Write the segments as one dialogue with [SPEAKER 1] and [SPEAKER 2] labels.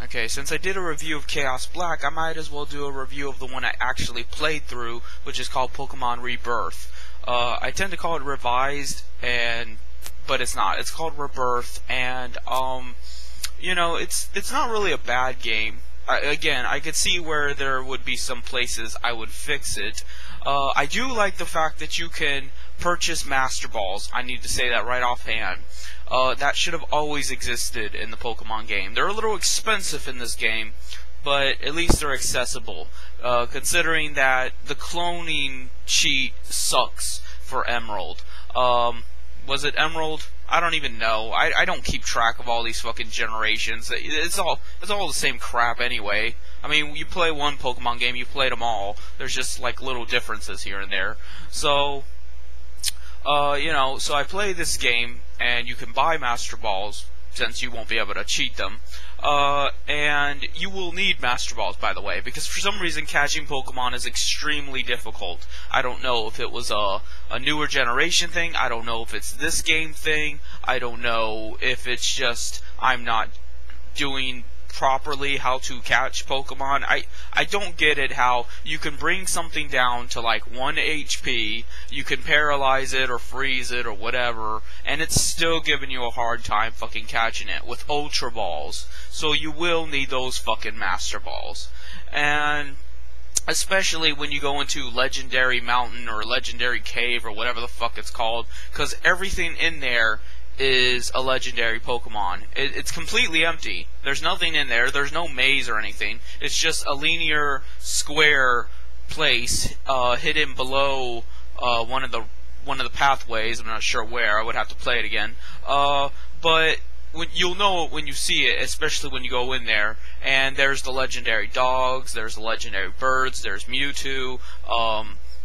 [SPEAKER 1] Okay, since I did a review of Chaos Black, I might as well do a review of the one I actually played through, which is called Pokemon Rebirth. I tend to call it Revised, but it's not. It's called Rebirth, and you know, it's not really a bad game. Again, I could see where there would be some places I would fix it. I do like the fact that you can purchase Master Balls. I need to say that right offhand. That should have always existed in the Pokemon game. They're a little expensive in this game, but at least they're accessible. Considering that the cloning cheat sucks for Emerald. Was it Emerald? I don't even know. I don't keep track of all these fucking generations. It's all the same crap anyway. I mean, you play one Pokemon game, you played them all. There's just like little differences here and there. So, you know, so I play this game, and you can buy Master Balls, since you won't be able to cheat them. And you will need Master Balls, by the way, because for some reason catching Pokemon is extremely difficult. I don't know if it was a newer generation thing, I don't know if it's this game thing, I don't know if it's just I'm not doing properly how to catch Pokemon. I don't get it how you can bring something down to like 1 HP, you can paralyze it or freeze it or whatever, and it's still giving you a hard time fucking catching it with Ultra Balls. So you will need those fucking Master Balls. And especially when you go into Legendary Mountain or Legendary Cave or whatever the fuck it's called, because everything in there is a legendary Pokemon. It's completely empty. There's nothing in there. There's no maze or anything. It's just a linear square place hidden below one of the pathways. I'm not sure where. I would have to play it again. But you'll know it when you see it, especially when you go in there. And there's the legendary dogs. There's the legendary birds. There's Mewtwo.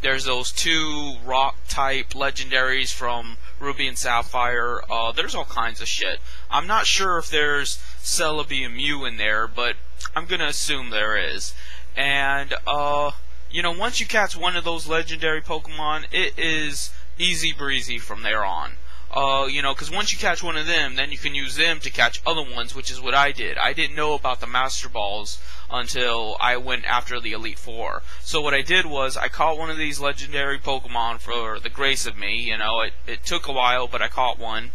[SPEAKER 1] There's those 2 rock-type legendaries from Ruby and Sapphire. There's all kinds of shit. I'm not sure if there's Celebi and Mew in there, but I'm gonna assume there is. And, you know, once you catch one of those legendary Pokemon, it is easy breezy from there on. You know, because once you catch one of them, then you can use them to catch other ones, which is what I did. I didn't know about the Master Balls until I went after the Elite Four. So what I did was, I caught one of these legendary Pokemon for the grace of me. You know, it took a while, but I caught one.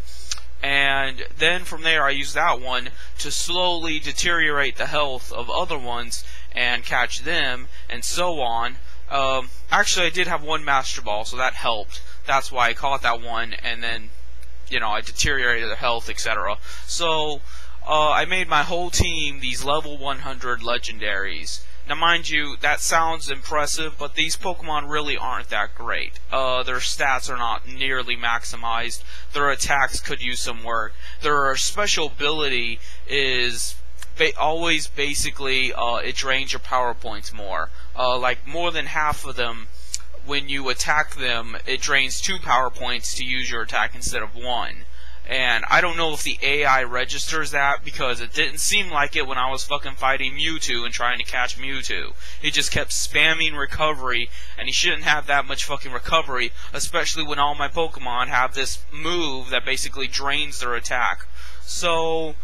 [SPEAKER 1] And then from there, I used that one to slowly deteriorate the health of other ones and catch them, and so on. Actually, I did have one Master Ball, so that helped. That's why I caught that one, and then, you know, I deteriorated their health, etc. So, I made my whole team these level 100 legendaries. Now, mind you, that sounds impressive, but these Pokemon really aren't that great. Their stats are not nearly maximized. Their attacks could use some work. Their special ability is always basically, it drains your power points more. Like, more than half of them, when you attack them, it drains 2 power points to use your attack instead of 1. And I don't know if the AI registers that, because it didn't seem like it when I was fucking fighting Mewtwo and trying to catch Mewtwo. He just kept spamming recovery, and he shouldn't have that much fucking recovery, especially when all my Pokemon have this move that basically drains their attack. So,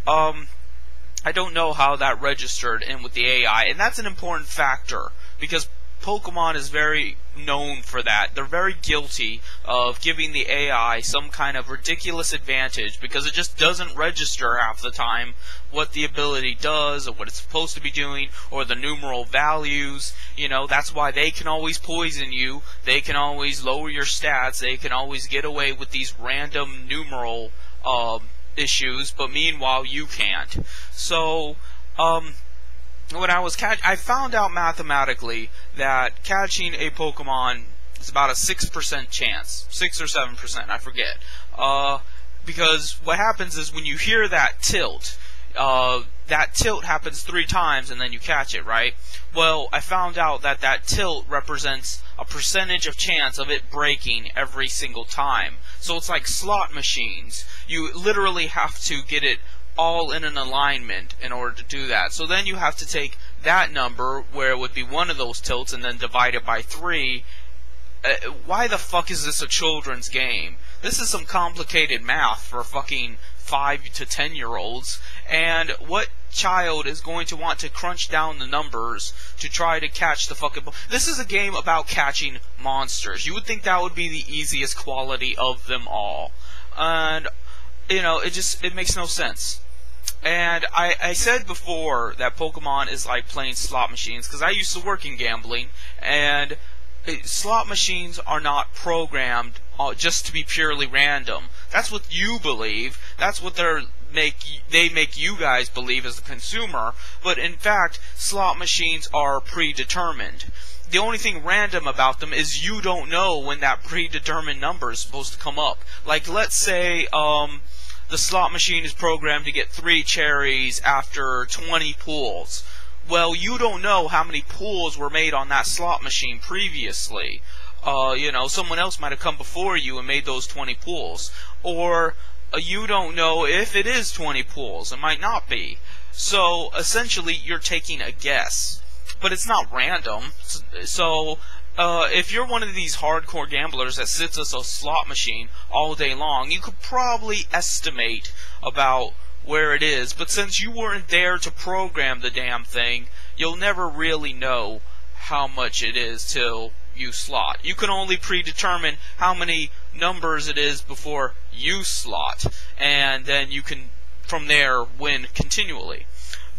[SPEAKER 1] I don't know how that registered in with the AI, and that's an important factor, because Pokemon is very known for that. They're very guilty of giving the AI some kind of ridiculous advantage because it just doesn't register half the time what the ability does or what it's supposed to be doing or the numeral values. You know, that's why they can always poison you. They can always lower your stats. They can always get away with these random numeral issues, but meanwhile you can't. So, when I found out mathematically that catching a Pokemon is about a 6% chance. 6 or 7%, I forget. Because what happens is when you hear that tilt happens 3 times and then you catch it, right? Well, I found out that that tilt represents a percentage of chance of it breaking every single time. So it's like slot machines. You literally have to get it all in an alignment in order to do that. So then you have to take that number, where it would be one of those tilts, and then divide it by 3. Why the fuck is this a children's game? This is some complicated math for fucking 5 to 10-year-olds. And what child is going to want to crunch down the numbers to try to catch the fucking... This is a game about catching monsters. You would think that would be the easiest quality of them all. And, you know, it makes no sense. And I said before that Pokemon is like playing slot machines, because I used to work in gambling, and slot machines are not programmed just to be purely random. That's what you believe. That's what they make you guys believe as the consumer. But in fact, slot machines are predetermined. The only thing random about them is you don't know when that predetermined number is supposed to come up. Like, let's say the slot machine is programmed to get 3 cherries after 20 pulls. Well, you don't know how many pulls were made on that slot machine previously. You know, someone else might have come before you and made those 20 pulls. Or you don't know if it is 20 pulls. It might not be. So, essentially, you're taking a guess. But it's not random. So, if you're one of these hardcore gamblers that sits at a slot machine all day long, you could probably estimate about where it is. But since you weren't there to program the damn thing, you'll never really know how much it is till you slot. You can only predetermine how many numbers it is before you slot, and then you can from there win continually.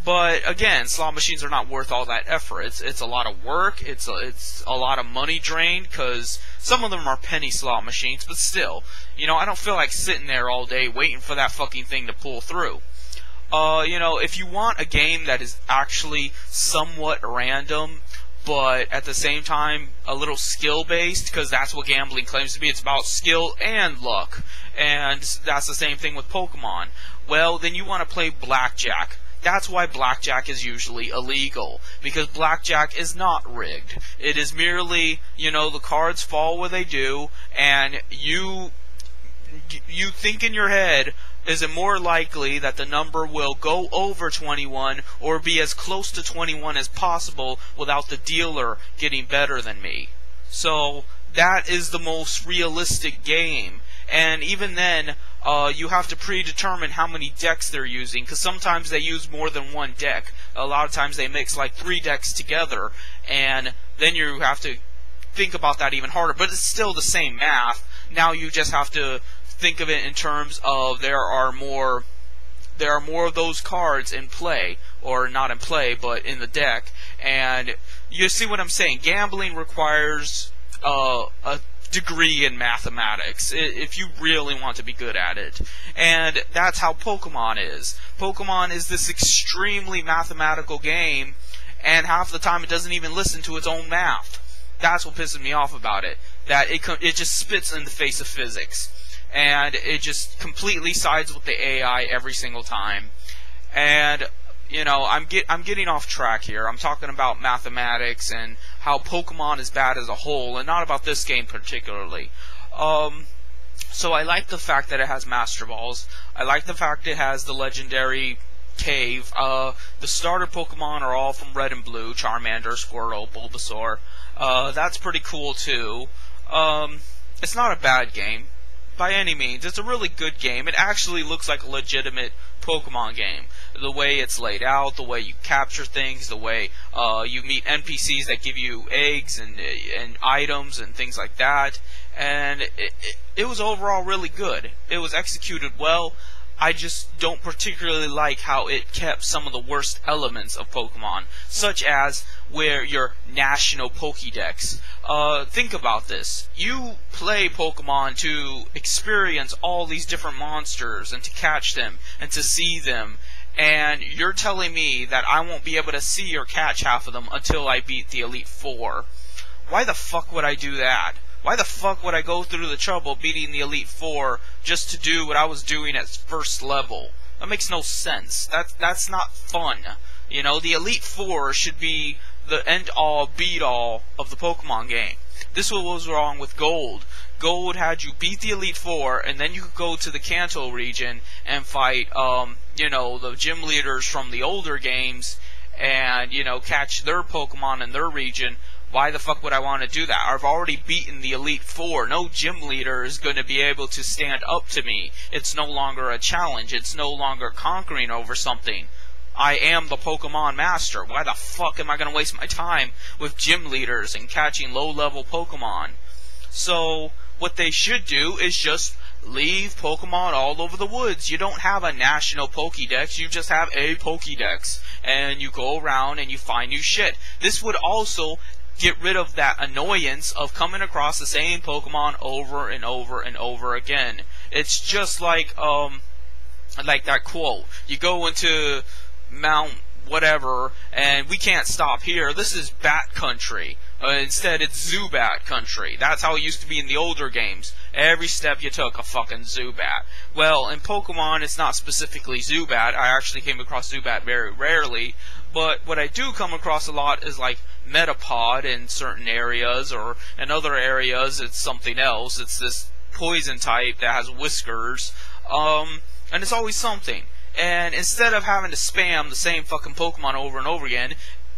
[SPEAKER 1] But again, slot machines are not worth all that effort. It's a lot of work. It's a lot of money drained, because some of them are penny slot machines. But still, you know, I don't feel like sitting there all day waiting for that fucking thing to pull through. You know, if you want a game that is actually somewhat random, but at the same time a little skill-based, because that's what gambling claims to be. It's about skill and luck, and that's the same thing with Pokemon. Well, then you want to play Blackjack. That's why Blackjack is usually illegal, because Blackjack is not rigged. It is merely, you know, the cards fall where they do, and you think in your head, is it more likely that the number will go over 21 or be as close to 21 as possible without the dealer getting better than me? So that is the most realistic game. And even then, you have to predetermine how many decks they're using, because sometimes they use more than one deck. A lot of times they mix like 3 decks together, and then you have to think about that even harder. But it's still the same math. Now you just have to think of it in terms of there are more of those cards in play, or not in play, but in the deck. And you see what I'm saying? Gambling requires a degree in mathematics if you really want to be good at it. And that's how Pokemon is. Pokemon is this extremely mathematical game, and half the time it doesn't even listen to its own math. That's what pisses me off about it. That it just spits in the face of physics. And it just completely sides with the AI every single time. And, you know, I'm getting off track here. I'm talking about mathematics and how Pokemon is bad as a whole, and not about this game particularly. So I like the fact that it has Master Balls. I like the fact it has the legendary cave. The starter Pokemon are all from Red and Blue: Charmander, Squirtle, Bulbasaur. That's pretty cool too. It's not a bad game by any means. It's a really good game. It actually looks like a legitimate Pokemon game. The way it's laid out, the way you capture things, the way you meet NPCs that give you eggs and items and things like that. And it was overall really good. It was executed well. I just don't particularly like how it kept some of the worst elements of Pokemon, such as where your national Pokedex. Think about this. You play Pokemon to experience all these different monsters and to catch them and to see them, and you're telling me that I won't be able to see or catch half of them until I beat the Elite Four. Why the fuck would I do that? Why the fuck would I go through the trouble beating the Elite Four just to do what I was doing at first level? That makes no sense. That's not fun. You know, the Elite Four should be the end-all, beat-all of the Pokemon game. This was wrong with Gold. Gold had you beat the Elite Four, and then you could go to the Kanto region and fight, you know, the gym leaders from the older games, and, you know, catch their Pokemon in their region. Why the fuck would I want to do that? I've already beaten the Elite Four. No gym leader is going to be able to stand up to me. It's no longer a challenge. It's no longer conquering over something. I am the Pokemon Master. Why the fuck am I going to waste my time with gym leaders and catching low-level Pokemon? So, what they should do is just leave Pokemon all over the woods. You don't have a national Pokedex, you just have a Pokedex. And you go around and you find new shit. This would also get rid of that annoyance of coming across the same Pokemon over and over and over again. It's just like that quote. You go into Mount whatever, and we can't stop here. This is Bat Country. Instead, it's Zubat Country. That's how it used to be in the older games. Every step you took, a fucking Zubat. Well, in Pokemon, it's not specifically Zubat. I actually came across Zubat very rarely. But what I do come across a lot is, like, Metapod in certain areas, or in other areas, it's something else. It's this poison type that has whiskers. And it's always something. And instead of having to spam the same fucking Pokemon over and over again,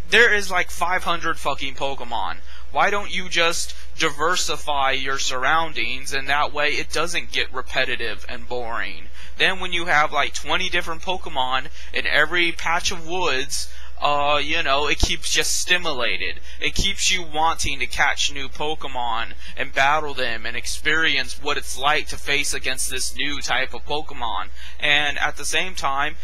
[SPEAKER 1] there is like 500 fucking Pokemon. Why don't you just diversify your surroundings, and that way it doesn't get repetitive and boring? Then when you have like 20 different Pokemon in every patch of woods, you know, it keeps you stimulated. It keeps you wanting to catch new Pokemon and battle them and experience what it's like to face against this new type of Pokemon. And at the same time,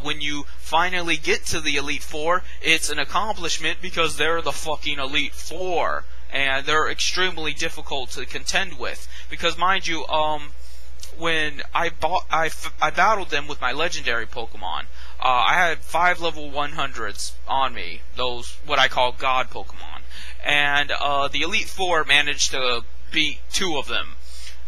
[SPEAKER 1] when you finally get to the Elite Four, it's an accomplishment because they're the fucking Elite Four. And they're extremely difficult to contend with. Because mind you, when I battled them with my legendary Pokemon, I had 5 level 100s on me, those what I call God Pokemon, and the Elite Four managed to beat 2 of them.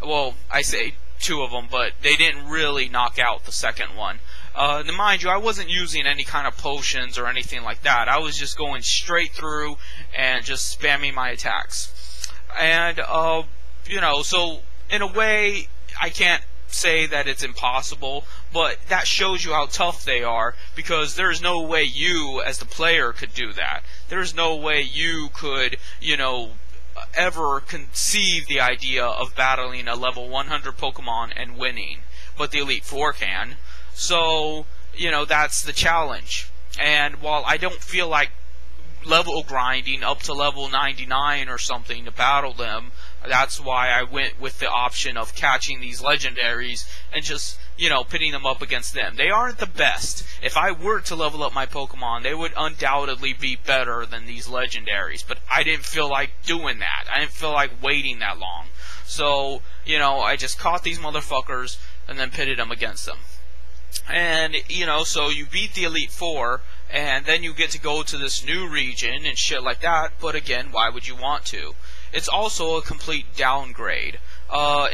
[SPEAKER 1] Well, I say 2 of them, but they didn't really knock out the second one. Now mind you, I wasn't using any kind of potions or anything like that. I was just going straight through and just spamming my attacks. And, you know, so in a way, I can't say that it's impossible, but that shows you how tough they are, because there's no way you, as the player, could do that. There's no way you could, you know, ever conceive the idea of battling a level 100 Pokemon and winning, but the Elite Four can. So, you know, that's the challenge. And while I don't feel like level grinding up to level 99 or something to battle them, that's why I went with the option of catching these legendaries and just, you know, pitting them up against them. They aren't the best. If I were to level up my Pokemon, they would undoubtedly be better than these legendaries, but I didn't feel like doing that. I didn't feel like waiting that long. So, you know, I just caught these motherfuckers and then pitted them against them. And, you know, so you beat the Elite Four, and then you get to go to this new region and shit like that, but again, why would you want to? It's also a complete downgrade.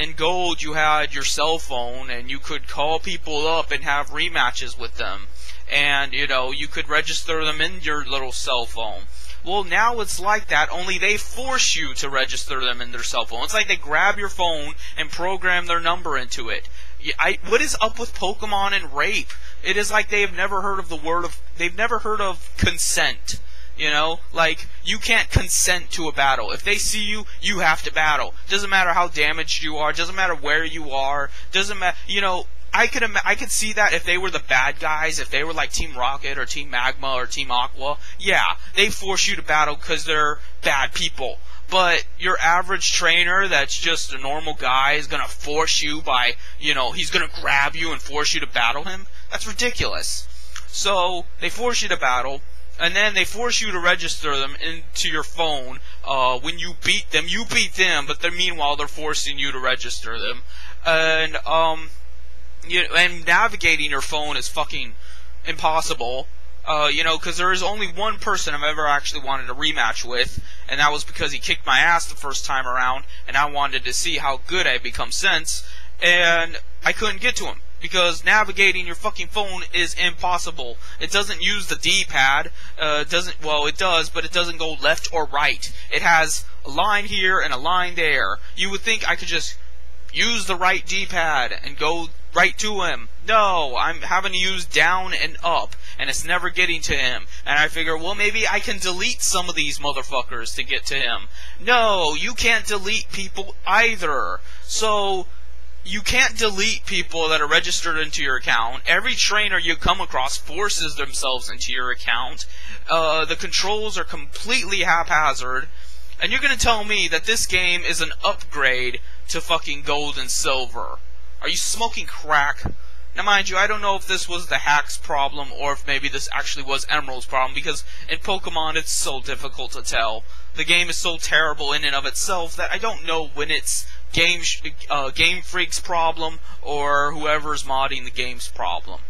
[SPEAKER 1] In Gold, you had your cell phone, and you could call people up and have rematches with them. And, you know, you could register them in your little cell phone. Well, now it's like that, only they force you to register them in their cell phone. It's like they grab your phone and program their number into it. What is up with Pokemon and rape? It is like they've never heard of they've never heard of consent. You know, like, you can't consent to a battle. If they see you, you have to battle. Doesn't matter how damaged you are. Doesn't matter where you are. Doesn't matter, you know, I could see that if they were the bad guys, if they were like Team Rocket or Team Magma or Team Aqua, yeah, they force you to battle because they're bad people. But your average trainer that's just a normal guy is going to force you by, you know, he's going to grab you and force you to battle him? That's ridiculous. So, they force you to battle, and then they force you to register them into your phone. When you beat them, but then meanwhile they're forcing you to register them. And, and navigating your phone is fucking impossible. You know, because there is only one person I've ever actually wanted a rematch with, and that was because he kicked my ass the first time around, and I wanted to see how good I had become since, and I couldn't get to him, because navigating your fucking phone is impossible. It doesn't use the D-pad, it does, but it doesn't go left or right. It has a line here and a line there. You would think I could just use the right D-pad and go right to him. No, I'm having to use down and up, and it's never getting to him. And I figure, well, maybe I can delete some of these motherfuckers to get to him. No, you can't delete people either. So, you can't delete people that are registered into your account. Every trainer you come across forces themselves into your account. The controls are completely haphazard. And you're going to tell me that this game is an upgrade to fucking gold and silver. Are you smoking crack? Now mind you, I don't know if this was the hacks problem or if maybe this actually was Emerald's problem, because in Pokemon it's so difficult to tell. The game is so terrible in and of itself that I don't know when it's Game Freak's problem or whoever's modding the game's problem.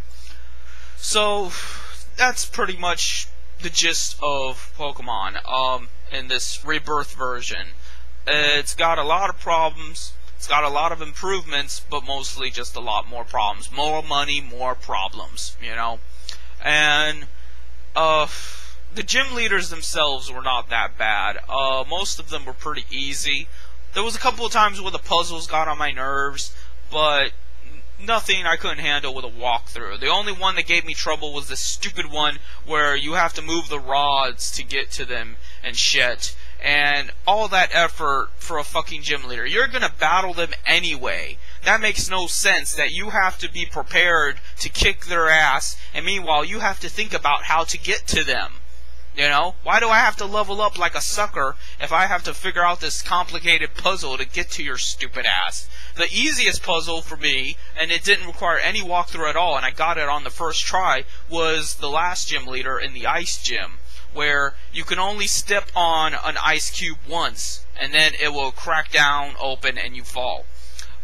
[SPEAKER 1] So that's pretty much the gist of Pokemon in this Rebirth version. It's got a lot of problems, it's got a lot of improvements, but mostly just a lot more problems. More money, more problems, you know? And the gym leaders themselves were not that bad. Most of them were pretty easy. There was a couple of times where the puzzles got on my nerves, but nothing I couldn't handle with a walkthrough. The only one that gave me trouble was this stupid one where you have to move the rods to get to them and shit. And all that effort for a fucking gym leader. You're gonna battle them anyway. That makes no sense that you have to be prepared to kick their ass, and meanwhile you have to think about how to get to them. You know? Why do I have to level up like a sucker if I have to figure out this complicated puzzle to get to your stupid ass? The easiest puzzle for me, and it didn't require any walkthrough at all, and I got it on the first try, was the last gym leader in the ice gym, where you can only step on an ice cube once, and then it will crack down, open, and you fall.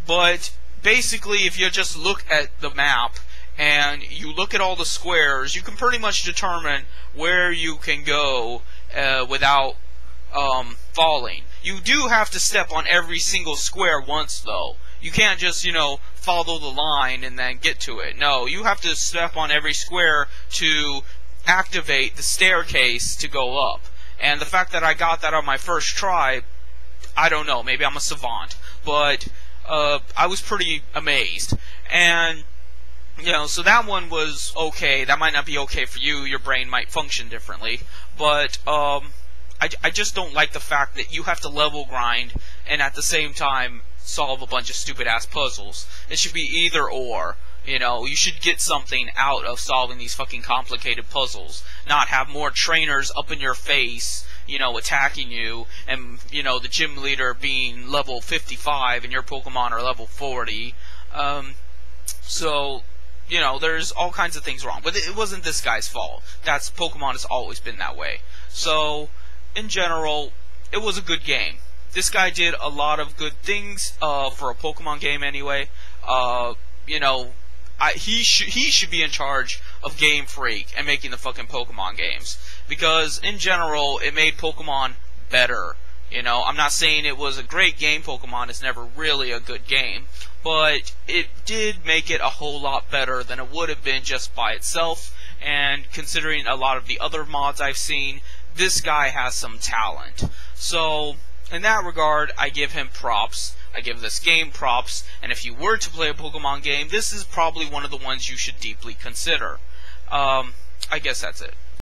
[SPEAKER 1] But basically, if you just look at the map, and you look at all the squares, you can pretty much determine where you can go without falling. You do have to step on every single square once, though. You can't just, you know, follow the line and then get to it. No, you have to step on every square to activate the staircase to go up. And the fact that I got that on my first try, I don't know, maybe I'm a savant, but I was pretty amazed. And you know, so that one was okay. That might not be okay for you. Your brain might function differently. But I just don't like the fact that you have to level grind and at the same time solve a bunch of stupid-ass puzzles. It should be either or. You know, you should get something out of solving these fucking complicated puzzles. Not have more trainers up in your face, you know, attacking you, and, you know, the gym leader being level 55 and your Pokemon are level 40. So, you know, there's all kinds of things wrong. But it wasn't this guy's fault. Pokemon has always been that way. So, in general, it was a good game. This guy did a lot of good things for a Pokemon game anyway. You know, he should be in charge of Game Freak and making the fucking Pokemon games. Because, in general, it made Pokemon better. You know, I'm not saying it was a great game. Pokemon is never really a good game. But it did make it a whole lot better than it would have been just by itself. And considering a lot of the other mods I've seen, this guy has some talent. So, in that regard, I give him props. I give this game props. And if you were to play a Pokemon game, this is probably one of the ones you should deeply consider. I guess that's it.